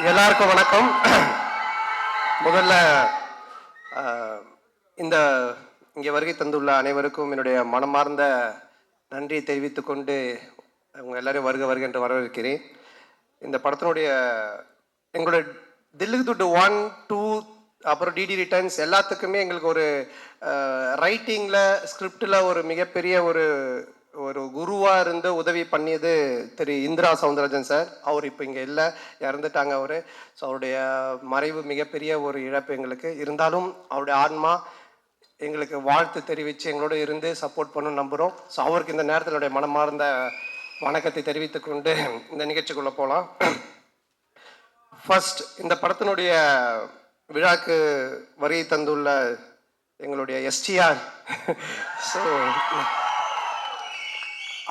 எல்லாருக்கும் வணக்கம். முதல்ல இந்த இங்கே வருகை தந்துள்ள அனைவருக்கும் என்னுடைய மனமார்ந்த நன்றியை தெரிவித்துக் கொண்டு அவங்க எல்லாரும் வருக என்று வரவேற்கிறேன். இந்த படத்தினுடைய எங்களுடைய தில்லுக்கு துட்டு 1, 2 அப்புறம் டிடி ரிட்டர்ன்ஸ் எல்லாத்துக்குமே எங்களுக்கு ஒரு ரைட்டிங்கில் ஸ்கிரிப்டில் ஒரு மிகப்பெரிய ஒரு குருவாக இருந்து உதவி பண்ணியது திரு இந்திரா சவுந்தரராஜன் சார். அவர் இப்போ இங்கே இல்லை, இறந்துட்டாங்க அவர். ஸோ அவருடைய மறைவு மிகப்பெரிய ஒரு இழப்பு எங்களுக்கு. இருந்தாலும் அவருடைய ஆன்மா எங்களுக்கு வாழ்த்து தெரிவித்து எங்களோட இருந்து சப்போர்ட் பண்ணணும்னு நம்புகிறோம். ஸோ அவருக்கு இந்த நேரத்தில் என்னுடைய மனமார்ந்த வணக்கத்தை தெரிவித்துக் கொண்டு இந்த நிகழ்ச்சிக்குள்ளே போகலாம். ஃபர்ஸ்ட், இந்த படத்தினுடைய விழாக்கு வருகை தந்துள்ள எங்களுடைய எஸ்டிஆர். ஸோ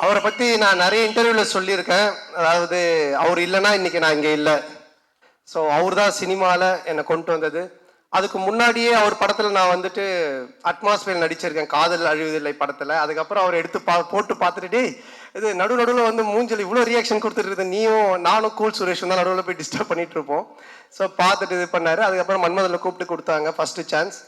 அவரை பற்றி நான் நிறைய இன்டர்வியூவில் சொல்லியிருக்கேன். அதாவது அவர் இல்லைன்னா இன்றைக்கி நான் இங்கே இல்லை. ஸோ அவர் தான் சினிமாவில் என்னை கொண்டு வந்தது. அதுக்கு முன்னாடியே அவர் படத்தில் நான் வந்துட்டு அட்மாஸ்பியர் நடிச்சிருக்கேன், காதல் அழிவதில்லை படத்தில். அதுக்கப்புறம் அவர் எடுத்து போட்டு பார்த்துட்டு இது நடுவில் வந்து மூஞ்சல் இவ்வளோ ரியாக்ஷன் கொடுத்துட்டு நீயும் நானும் கூல் சுரேஷும் தான் நடுவில் போய் டிஸ்டர்ப் பண்ணிட்டு இருப்போம். ஸோ பார்த்துட்டு இது பண்ணார். அதுக்கப்புறம் மன்மதனில் கூப்பிட்டு கொடுத்தாங்க ஃபஸ்ட்டு சான்ஸ்.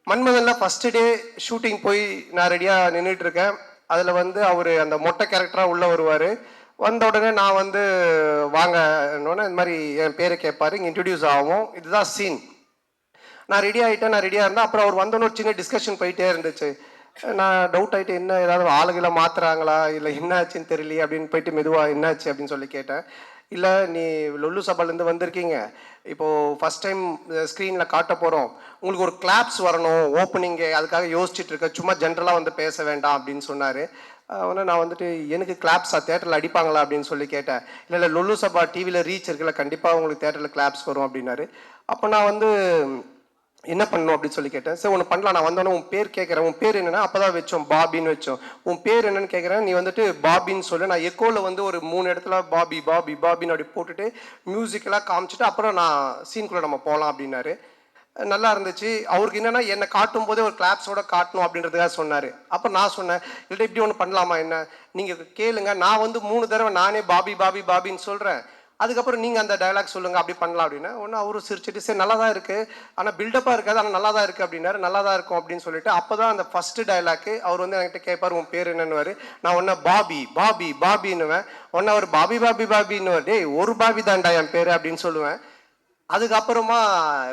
மன்மதனில் ஃபஸ்ட்டு டே ஷூட்டிங் போய் நான் ரெடியாக நின்றுட்டு இருக்கேன். அதில் வந்து அவர் அந்த மொட்டை கேரக்டராக உள்ளே வருவார். வந்த உடனே நான் வந்து வாங்கன்னு இந்த மாதிரி என் பேரை கேட்பார், இங்கே இன்ட்ரடியூஸ் ஆகும். இதுதான் சீன். நான் ரெடி ஆகிட்டேன், நான் ரெடியாக இருந்தேன். அப்புறம் அவர் வந்தோன்னு ஒரு சின்ன டிஸ்கஷன் போயிட்டே இருந்துச்சு. நான் டவுட் ஆகிட்டு, என்ன ஏதாவது ஆளுகளை மாற்றுறாங்களா இல்லை என்ன ஆச்சுன்னு தெரியலையே அப்படின்னு போயிட்டு மெதுவாக என்னாச்சு அப்படின்னு சொல்லி கேட்டேன். இல்லை, நீ லொல்லு சபாலேருந்து வந்திருக்கீங்க, இப்போது ஃபஸ்ட் டைம் ஸ்க்ரீனில் காட்ட போகிறோம், உங்களுக்கு ஒரு கிளாப்ஸ் வரணும் ஓப்பனிங்கு, அதுக்காக யோசிச்சுட்டு இருக்க, சும்மா ஜென்ரலாக வந்து பேச வேண்டாம் அப்படின்னு சொன்னார். ஆனால் நான் வந்துட்டு எனக்கு கிளாப்ஸா தேட்டரில் அடிப்பாங்களா அப்படின்னு சொல்லி கேட்டேன். இல்லை லொல்லு சபா டிவியில் ரீச் இருக்குல்ல, கண்டிப்பாக உங்களுக்கு தேட்டரில் கிளாப்ஸ் வரும் அப்படின்னாரு. அப்போ நான் வந்து என்ன பண்ணணும் அப்படின்னு சொல்லி கேட்டேன். சரி ஒன்று பண்ணலாம், நான் வந்தோன்னே உன் பேர் கேட்குறேன், உன் பேர் என்னென்னா அப்போ தான் வச்சோம் பாபின்னு வச்சோம். உன் பேர் என்னன்னு கேட்குறேன், நீ வந்துட்டு பாபின்னு சொல்லு. நான் எக்கோவில் வந்து ஒரு 3 இடத்துல பாபி பாபி பாபின்னு அப்படி போட்டுட்டு மியூசிக்கெல்லாம் காமிச்சிட்டு அப்புறம் நான் சீனுக்குள்ளே நம்ம போகலாம் அப்படின்னாரு. நல்லா இருந்துச்சு. அவருக்கு என்னென்னா என்னை காட்டும் போதே ஒரு கிளாப்ஸோட காட்டணும் அப்படின்றதுக்காக சொன்னார். அப்போ நான் சொன்னேன், இல்லை இப்படி ஒன்று பண்ணலாமா, என்ன நீங்கள் கேளுங்க, நான் வந்து 3 தடவை நானே பாபி பாபி பாபின்னு சொல்கிறேன், அதுக்கப்புறம் நீங்கள் அந்த டைலாக் சொல்லுங்கள், அப்படி பண்ணலாம் அப்படின்னா. ஒன்று அவரும் சிரிச்சிட்டு சரி நல்லா தான் இருக்குது, ஆனால் பில்டப்பாக இருக்காது, ஆனால் நல்லா தான் இருக்குது அப்படின்னாரு. நல்லா தான் இருக்கும் அப்படின்னு சொல்லிட்டு அப்போ தான் அந்த ஃபஸ்ட்டு டைலாக்கு அவர் வந்து என்கிட்ட கேட்பார், உன் பேர் என்னன்னுவார். நான் ஒன்று பாபி பாபி பாபின்னுவேன். ஒன்று அவர் பாபி பாபி பாபின்னுவார். டேய் ஒரு பாபி தான்டா என் பேர் அப்படின்னு சொல்லுவேன். அதுக்கப்புறமா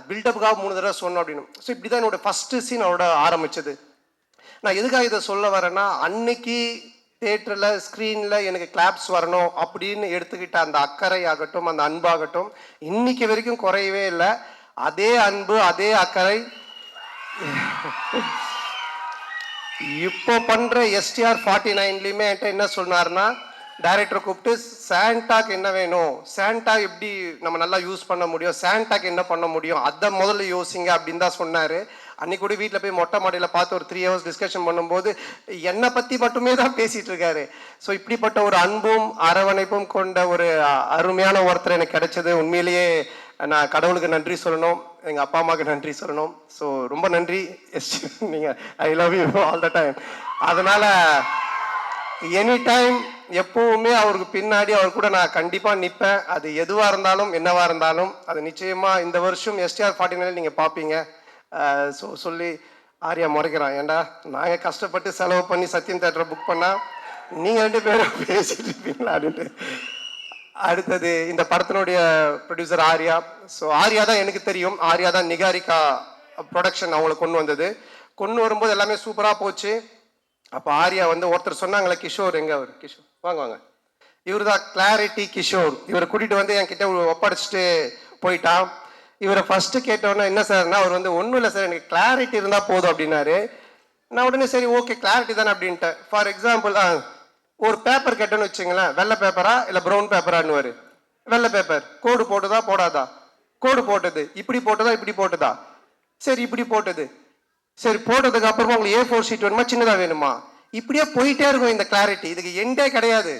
பில்டப்புக்காக 3 தடவை சொன்னோம் அப்படின்னு. ஸோ இப்படி தான் என்னோட ஃபஸ்ட்டு சீன் அவரோட ஆரம்பிச்சது. நான் எதுக்காக இதை சொல்ல வரேன்னா, அன்னைக்கு தியேட்டரில் ஸ்க்ரீனில் எனக்கு கிளாப்ஸ் வரணும் அப்படின்னு எடுத்துக்கிட்ட அந்த அக்கறை ஆகட்டும், அந்த அன்பாகட்டும் இன்னைக்கு வரைக்கும் குறையவே இல்லை. அதே அன்பு அதே அக்கறை இப்போ பண்ணுற எஸ்டிஆர் 49லையுமே என்கிட்ட என்ன சொன்னார்னா, டைரக்டரை கூப்பிட்டு சாண்டாக்கு என்ன வேணும், சாண்டா எப்படி நம்ம நல்லா யூஸ் பண்ண முடியும், சாண்டாக்கு என்ன பண்ண முடியும், அதை முதல்ல யோசிங்க அப்படின்னு தான் சொன்னார். அன்னைக்கு கூட வீட்டில் போய் மொட்டை மாடியில் பார்த்து ஒரு 3 hours டிஸ்கஷன் பண்ணும்போது என்னை பற்றி மட்டுமே தான் பேசிகிட்டு இருக்காரு. ஸோ இப்படிப்பட்ட ஒரு அன்பும் அரவணைப்பும் கொண்ட ஒரு அருமையான ஒருத்தர் எனக்கு கிடைச்சது. உண்மையிலேயே நான் கடவுளுக்கு நன்றி சொல்லணும், எங்கள் அப்பா அம்மாவுக்கு நன்றி சொல்லணும். ஸோ ரொம்ப நன்றி எஸ், நீங்கள் I love you all the time. அதனால் எனி டைம் எப்போவுமே அவருக்கு பின்னாடி அவர் கூட நான் கண்டிப்பாக நிற்பேன். அது எதுவாக இருந்தாலும் என்னவாக இருந்தாலும் அது நிச்சயமாக இந்த வருஷம் எஸ்டிஆர் 49 நீங்கள் பார்ப்பீங்க. ஸோ சொல்லி ஆரியா முறைக்கிறான், ஏண்டா நாங்கள் கஷ்டப்பட்டு செலவு பண்ணி சத்யம் தேட்டரை புக் பண்ணால் நீங்கள் 2 பேரும் பேசிட்டு இருப்பீங்களா அப்படின்ட்டு. அடுத்தது இந்த படத்தினுடைய ப்ரொடியூசர் ஆர்யா. ஸோ ஆர்யா தான் எனக்கு தெரியும், ஆர்யா தான் நிகாரிகா ப்ரொடக்ஷன் அவங்களை கொண்டு வந்தது. கொண்டு வரும்போது எல்லாமே சூப்பராக போச்சு. அப்போ ஆர்யா வந்து ஒருத்தர் சொன்னாங்களே, கிஷோர் எங்கே, அவர் கிஷோர் வாங்க இவர் தான் கிளாரிட்டி கிஷோர். இவரை கூட்டிகிட்டு வந்து என்கிட்ட ஒப்படைச்சிட்டு போயிட்டான். இவரை ஃபஸ்ட்டு கேட்டோன்னா என்ன சார்னா, அவர் வந்து ஒன்றும் இல்லை சார், எனக்கு கிளாரிட்டி இருந்தால் போதும் அப்படின்னாரு. நான் உடனே சரி ஓகே கிளாரிட்டி தானே அப்படின்ட்டேன். ஃபார் எக்ஸாம்பிள் ஒரு பேப்பர் கேட்டோன்னு வச்சுங்களேன், வெள்ளை பேப்பரா இல்லை ப்ரௌன் பேப்பரான்னுவார். வெள்ளை பேப்பர், கோடு போட்டுதா போடாதா, கோடு போட்டது, இப்படி போட்டதா இப்படி போட்டதா, சரி இப்படி போட்டது, சரி போட்டதுக்கு அப்புறமா உங்களுக்கு A4 ஷீட் வேணுமா சின்னதாக வேணுமா, இப்படியே போயிட்டே இருக்கும் இந்த கிளாரிட்டி. இதுக்கு எண்டே கிடையாது.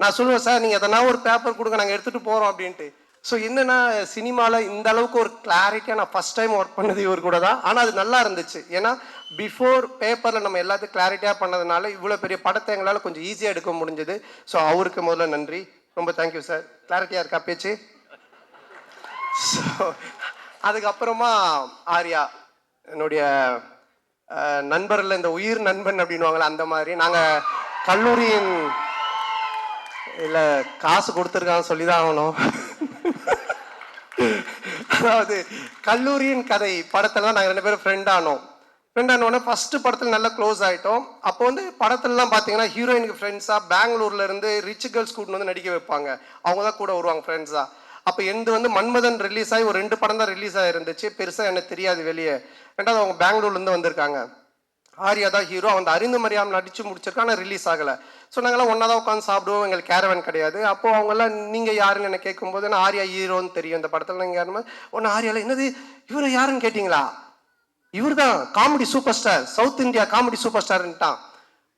நான் சொல்லுவேன் சார் நீங்கள் எதனா ஒரு பேப்பர் கொடுங்க, நாங்கள் எடுத்துகிட்டு போகிறோம் அப்படின்ட்டு. ஸோ என்னென்னா சினிமாவில் இந்த அளவுக்கு ஒரு கிளாரிட்டியாக நான் ஃபஸ்ட் டைம் ஒர்க் பண்ணது இவர் கூட தான். ஆனால் அது நல்லா இருந்துச்சு. ஏன்னா பிஃபோர் பேப்பரில் நம்ம எல்லாத்தையும் கிளாரிட்டியாக பண்ணதுனால இவ்வளோ பெரிய படத்தை எங்களால் கொஞ்சம் ஈஸியாக எடுக்க முடிஞ்சது. ஸோ அவருக்கு முதல்ல நன்றி, ரொம்ப தேங்க்யூ சார். கிளாரிட்டியாக இருக்கா பேச்சு? அதுக்கப்புறமா ஆர்யா என்னுடைய நண்பர்ல இந்த உயிர் நண்பன் அப்படின்வாங்களே அந்த மாதிரி நாங்கள் கல்லூரியின் இல்லை காசு கொடுத்துருக்கான்னு சொல்லி தான் ஆகணும். அதாவது கல்லூரியின் கதை படத்துல நாங்கள் 2 பேரும் ஃப்ரெண்ட் ஆனோடனே ஃபர்ஸ்ட் படத்தில் நல்லா க்ளோஸ் ஆகிட்டோம். அப்போ வந்து படத்துலலாம் பார்த்தீங்கன்னா ஹீரோயினுக்கு ஃப்ரெண்ட்ஸாக பெங்களூர்ல இருந்து ரிச் கேர்ள்ஸ் கூட்டு வந்து நடிக்க வைப்பாங்க. அவங்க தான் கூட வருவாங்க ஃப்ரெண்ட்ஸாக. அப்போ எந்த வந்து மன்மதன் ரிலீஸ் ஆகி ஒரு 2 படம் தான் ரிலீஸ் ஆகிருந்துச்சு. பெருசாக எனக்கு தெரியாது வெளியே. ரெண்டாவது அவங்க பெங்களூர்லேருந்து வந்திருக்காங்க. ஆர்யா தான் ஹீரோ. அவன் அறிந்து மரியாமல் நடிச்சு முடிச்சிருக்கான், ஆனால் ரிலீஸ் ஆகலை. ஸோ நாங்கள்லாம் ஒன்றா தான் உட்காந்து சாப்பிடுவோம். எங்களுக்கு கேரவன் கிடையாது. அப்போது அவங்கெல்லாம் நீங்கள் யாருன்னு என்ன கேட்கும்போது நான் ஆர்யா ஹீரோன்னு தெரியும் இந்த படத்தில். நீங்கள் யாருமே ஒன்று ஆர்யாவில் என்னது இவர் யாருன்னு கேட்டிங்களா? இவர் தான் comedy superstar, south India comedy superstar.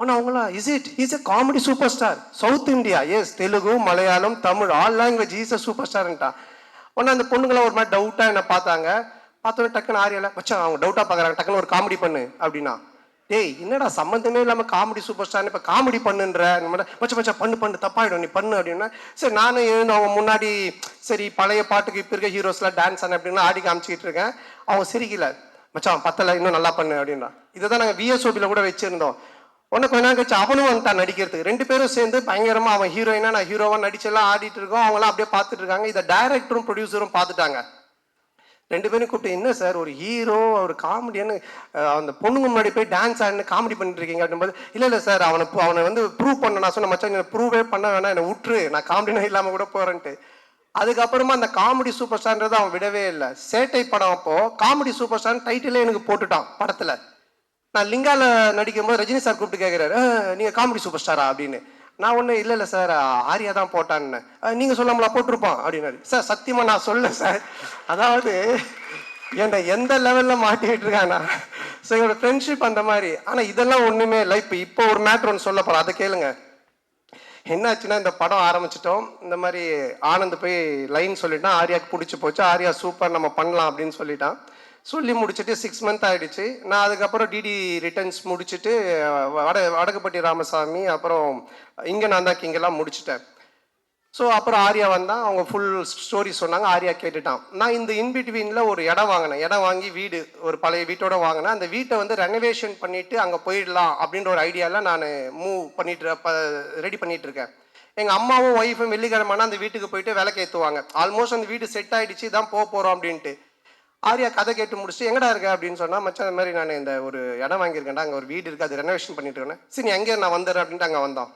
ஆனால் அவங்களாம் is a comedy superstar south India, yes Telugu Malayalam Tamil all language is a superstar. ஒன்று அந்த பொண்ணுங்களாம் ஒரு மாதிரி டவுட்டாக என்ன பார்த்தாங்க. பார்த்தோன்னே டக்குன்னு ஆர்யாவில் வச்சா அவங்க டவுட்டாக பார்க்குறாங்க. டக்குன்னு ஒரு காமெடி பண்ணு அப்படின்னா, டேய் என்னடா சம்மந்தமே இல்லாமல் காமெடி சூப்பர் ஸ்டார்னு இப்போ காமெடி பண்ணுன்ற மச்ச மச்சா பண்ணு தப்பாயிடும் நீ பண்ணு அப்படின்னா, சரி நானும் எழுந்து அவங்க முன்னாடி சரி பழைய பாட்டுக்கு இப்போ இருக்க ஹீரோஸ்லாம் டான்ஸ் ஆன அப்படின்னா ஆடி காமிச்சிக்கிட்டு இருக்கேன். அவங்க சிரிக்கல, மச்சான் பத்தலை இன்னும் நல்லா பண்ணு அப்படின்னா. இதை தான் நாங்கள் விஎஸ்ஓபியில் கூட வச்சுருந்தோம். ஒன்று கொஞ்ச நேரம் கழிச்சு அவனும் வந்துட்டான் நடிக்கிறதுக்கு. 2 பேரும் சேர்ந்து பயங்கரமாக அவன் ஹீரோயினா நான் ஹீரோவாக நடிச்செல்லாம் ஆடிட்டு இருக்கோம். அவங்களாம் அப்படியே பார்த்துட்டு இருக்காங்க. இதை டைரக்டரும் ப்ரொடியூசரும் பார்த்துட்டாங்க. 2 பேரும் கூப்பிட்டு என்ன சார் ஒரு ஹீரோ ஒரு காமெடியானு அந்த பொண்ணுங்க முன்னாடி போய் டான்ஸ் ஆடினு காமெடி பண்ணிட்டு இருக்கீங்க அப்படின்போது, இல்லை சார் அவனை வந்து ப்ரூவ் பண்ண நான் சொன்ன மச்சான் ப்ரூவே பண்ண வேணாம் என்னை விட்டுரு நான் காமெடினா இல்லாமல் கூட போகிறேன்ட்டு. அதுக்கப்புறமா அந்த காமெடி சூப்பர் ஸ்டார்ன்றது அவன் விடவே இல்லை. சேட்டை படம் அப்போ காமெடி சூப்பர் ஸ்டார் டைட்டிலே எனக்கு போட்டுட்டான் படத்தில். நான் லிங்கால நடிக்கும்போது ரஜினி சார் கூப்பிட்டு கேட்குறாரு, நீங்கள் காமெடி சூப்பர் ஸ்டாரா அப்படின்னு. நான் ஒன்றும் இல்லை சார் ஆர்யா தான் போட்டான்னு. நீங்கள் சொல்லாமலா போட்டிருப்பான் அப்படின்னாரு. சார் சத்தியமாக நான் சொல்ல சார், அதாவது என்னை எந்த லெவலில் மாட்டிக்கிட்டு இருக்கானா. ஸோ என்னோட ஃப்ரெண்ட்ஷிப் அந்த மாதிரி. ஆனால் இதெல்லாம் ஒன்றுமே இல்லை. இப்போ ஒரு மேட்ரு ஒன்று சொல்ல போகிறோம், அதை கேளுங்க. என்னாச்சுன்னா இந்த படம் ஆரம்பிச்சிட்டோம். இந்த மாதிரி ஆனந்த் போய் லைன் சொல்லிட்டான், ஆர்யாவுக்கு பிடிச்சி போச்சு, ஆர்யா சூப்பர் நம்ம பண்ணலாம் அப்படின்னு சொல்லிட்டான். சொல்லி முடிச்சுட்டு 6 மந்த் ஆகிடுச்சு. நான் அதுக்கப்புறம் டிடி ரிட்டர்ன்ஸ் முடிச்சுட்டு வடக்குப்பட்டி ராமசாமி அப்புறம் இங்கே நான் தான் கிங்கெல்லாம் முடிச்சுட்டேன். ஸோ அப்புறம் ஆர்யா வந்தான், அவங்க ஃபுல் ஸ்டோரி சொன்னாங்க. ஆர்யா கேட்டுட்டான். நான் இந்த இன்பிட்வீனில் ஒரு இடம் வாங்கினேன். இடம் வாங்கி வீடு ஒரு பழைய வீட்டோட வாங்கினேன். அந்த வீட்டை வந்து ரெனோவேஷன் பண்ணிவிட்டு அங்கே போயிடலாம் அப்படின்ற ஒரு ஐடியாவில் நான் ரெடி பண்ணிட்டு இருக்கேன். எங்கள் அம்மாவும் ஒய்ஃபும் வெள்ளிக்கிழமைனா அந்த வீட்டுக்கு போயிட்டு விளக்கு ஏற்றுவாங்க. ஆல்மோஸ்ட் அந்த வீடு செட் ஆகிடுச்சு, தான் போகிறோம் அப்படின்ட்டு. ஆர்யா கதை கேட்டு முடிச்சுட்டு எங்கடா இருக்க அப்படின்னு சொன்னால், மச்சான் இந்த மாதிரி நான் இந்த ஒரு இடம் வாங்கியிருக்கேன்டா, அங்கே ஒரு வீடு இருக்குது, அது ரெனோவேஷன் பண்ணிட்டு இருக்கேன். சரி நீ எங்கே நான் வந்துடுறேன் அப்படின்ட்டு அங்கே வந்தோம்.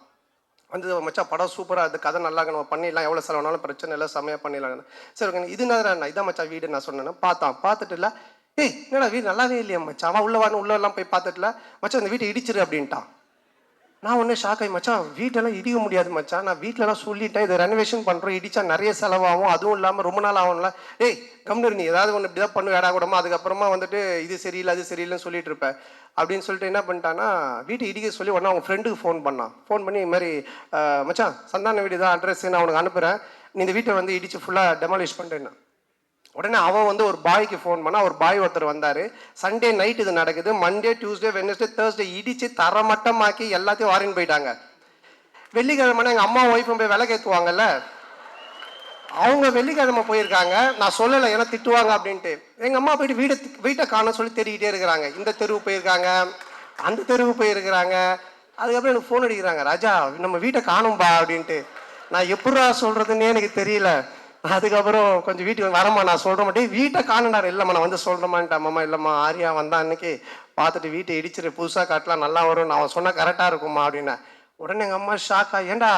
வந்து மச்சான் படம் சூப்பராக அது கதை நல்லா நம்ம பண்ணிடலாம், எவ்வளோ செலவுனாலும் பிரச்சனை இல்லை, செம்மையாக பண்ணிடலாம். சரி ஓகே இது என்ன இதான் மச்சான் வீடு நான் சொன்னேன்னா பார்த்துட்டு இல்லை, ஏய் என்னடா வீடு நல்லாவே இல்லையா மச்சான், அவன் உள்ளெல்லாம் போய் பார்த்துட்டுல மச்சான் இந்த வீட்டை இடிச்சிரு அப்படின்ட்டான். நான் ஒன்றே ஷாக் ஆகி, மச்சான் வீட்டெல்லாம் இடிக்க முடியாது மச்சான், நான் வீட்டிலலாம் சொல்லிட்டேன் இதை ரெனோவேஷன் பண்ணுறோம், இடிச்சா நிறைய செலவாகும், அதுவும் இல்லாமல் ரொம்ப நாள் ஆகும்ல, ஏய் கம்னு நீ ஏதாவது ஒன்று இப்படி தான் பண்ணு வேடா கூடமா, அதுக்கப்புறமா வந்துட்டு இது சரியில்லை அது சரியில்லைன்னு சொல்லிட்டு இருப்பேன் அப்படின்னு சொல்லிட்டு என்ன பண்ணிட்டான்னா வீட்டை இடிக்க சொல்லி உடனே அவங்க ஃப்ரெண்டுக்கு ஃபோன் பண்ணி இது மாதிரி மச்சான் சந்தான வீடு தான் அட்ரஸ் நான் அவனுக்கு அனுப்புகிறேன், நீ இந்த வீட்டை வந்து இடிச்சு ஃபுல்லாக டெமாலிஷ் பண்ணுறேன்னா. உடனே அவன் வந்து ஒரு பாய்க்கு ஃபோன் பண்ணா, ஒரு பாய் ஒருத்தர் வந்தார். சண்டே நைட் இது நடக்குது, மண்டே டியூஸ்டே வெட்னஸ்டே தேர்ஸ்டே இடிச்சு தரமட்டமாக்கி எல்லாத்தையும் வாரின்னு போயிட்டாங்க. வெள்ளிக்கிழமை எங்கள் அம்மா ஒய்ஃபும் போய் விளக்கு ஏற்றுவாங்கல்ல, அவங்க வெள்ளிக்கிழமை போயிருக்காங்க. நான் சொல்லலை ஏன்னா திட்டுவாங்க அப்படின்ட்டு. எங்கள் அம்மா போயிட்டு வீட்டை காணோன்னு சொல்லி தேடிக்கிட்டே இருக்கிறாங்க. இந்த தெருவு போயிருக்காங்க, அந்த தெருவு போயிருக்கிறாங்க. அதுக்கப்புறம் எனக்கு ஃபோன் அடிக்கிறாங்க, ராஜா நம்ம வீட்டை காணும்பா அப்படின்ட்டு. நான் எப்படா சொல்கிறதுன்னே எனக்கு தெரியல. அதுக்கப்புறம் கொஞ்சம் வீட்டுக்கு வரமா நான் சொல்கிற மாட்டேன், வீட்டை காணுண்டாரு. இல்லைம்மா நான் வந்து சொல்கிறேமான்ட்டு. அம்மா இல்லைம்மா ஆர்யா வந்தான் அன்னைக்கு பார்த்துட்டு வீட்டை இடிச்சிட்டு புதுசாக காட்டலாம் நல்லா வரும், நான் அவன் சொன்னால் கரெக்டாக இருக்குமா அப்படின்னா. உடனே எங்கள் அம்மா ஷாக்கா, ஏண்டா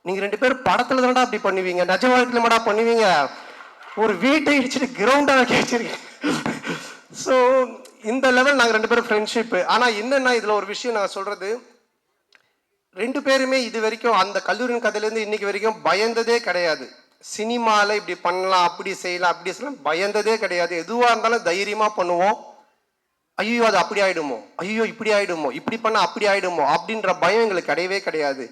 நீங்கள் 2 பேரும் படத்தில் தானடா அப்படி பண்ணுவீங்க, நிஜ வாழ்க்கையில் மாடா பண்ணுவீங்க, ஒரு வீட்டை இடிச்சிட்டு கிரவுண்டாக கேச்சிருக்கீங்க. ஸோ இந்த லெவல் நாங்கள் 2 பேரும் ஃப்ரெண்ட்ஷிப்பு. ஆனால் என்னென்னா இதில் ஒரு விஷயம் நான் சொல்கிறது, 2 பேருமே இது வரைக்கும் அந்த கல்லூரியின் கதையிலேருந்து இன்னைக்கு வரைக்கும் பயந்ததே கிடையாது. சினிமாவில் இப்படி பண்ணலாம் அப்படி செய்யலாம் பயந்ததே கிடையாது. எதுவாக இருந்தாலும் தைரியமாக பண்ணுவோம். ஐயோ அது அப்படி ஆகிடுமோ, ஐயோ இப்படி ஆகிடுமோ, இப்படி பண்ணால் அப்படி ஆகிடுமோ அப்படின்ற பயம் எங்களுக்கு கிடையவே கிடையாது.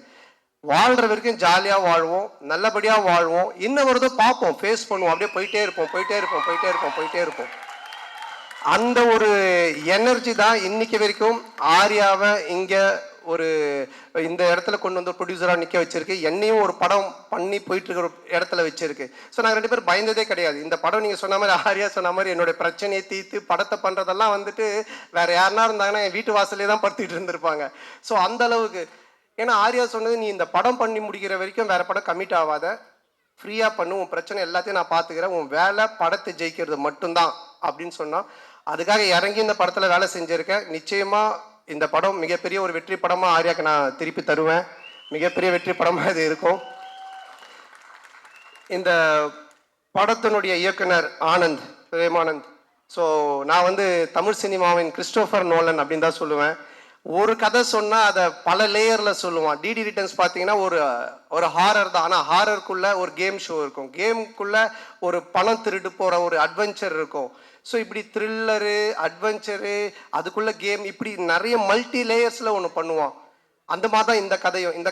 வாழ்கிற வரைக்கும் ஜாலியாக வாழ்வோம், நல்லபடியாக வாழ்வோம், என்ன வருதோ பார்ப்போம், ஃபேஸ் பண்ணுவோம், அப்படியே போயிட்டே இருப்போம். அந்த ஒரு எனர்ஜி தான் இன்னைக்கு வரைக்கும் ஆர்யாவை இங்கே ஒரு இந்த இடத்துல கொண்டு வந்து ப்ரொடியூசராக நிற்க வச்சிருக்கு, என்னையும் ஒரு படம் பண்ணி போயிட்டு இருக்கிற ஒரு இடத்துல வச்சிருக்கு. ஸோ நாங்கள் 2 பேரும் பயந்ததே கிடையாது. இந்த படம் நீங்கள் சொன்ன மாதிரி ஆர்யா சொன்ன மாதிரி என்னுடைய பிரச்சனையை தீர்த்து படத்தை பண்ணுறதெல்லாம் வந்துட்டு வேற யாருனா இருந்தாங்கன்னா என் வீட்டு வாசலே தான் படுத்திட்டு இருந்திருப்பாங்க. ஸோ அந்த அளவுக்கு ஏன்னா ஆர்யா சொன்னது, நீ இந்த படம் பண்ணி முடிக்கிற வரைக்கும் வேற படம் கமிட் ஆகாத, ஃப்ரீயாக பண்ணு, உன் பிரச்சனை எல்லாத்தையும் நான் பார்த்துக்கிறேன், உன் வேலை படத்தை ஜெயிக்கிறது மட்டும்தான் அப்படின்னு சொன்னால் அதுக்காக இறங்கி இந்த படத்தில் வேலை செஞ்சுருக்கேன். நிச்சயமாக இந்த படம் மிகப்பெரிய ஒரு வெற்றி படமாக ஆர்யாக்கு நான் திருப்பி தருவேன். மிகப்பெரிய வெற்றி படமாக இது இருக்கும். இந்த படத்தினுடைய இயக்குனர் ஆனந்த், பிரேமானந்த். ஸோ நான் வந்து தமிழ் சினிமாவின் கிறிஸ்டோஃபர் நோலன் அப்படின்னு தான் சொல்லுவேன். ஒரு கதை சொன்னால் அதை பல லேயரில் சொல்லுவான். டிடி ரிட்டர்ன்ஸ் பார்த்தீங்கன்னா ஒரு ஹாரர் தான், ஆனால் ஹாரருக்குள்ளே ஒரு கேம் ஷோ இருக்கும், கேமுக்குள்ளே ஒரு பணம் திருட்டு போகிற ஒரு அட்வென்ச்சர் இருக்கும். ஸோ இப்படி த்ரில்லரு, அட்வென்ச்சரு, அதுக்குள்ளே கேம், இப்படி நிறைய மல்டி லேயர்ஸில் ஒன்று பண்ணுவான். அந்த மாதிரி தான் இந்த கதையும். இந்த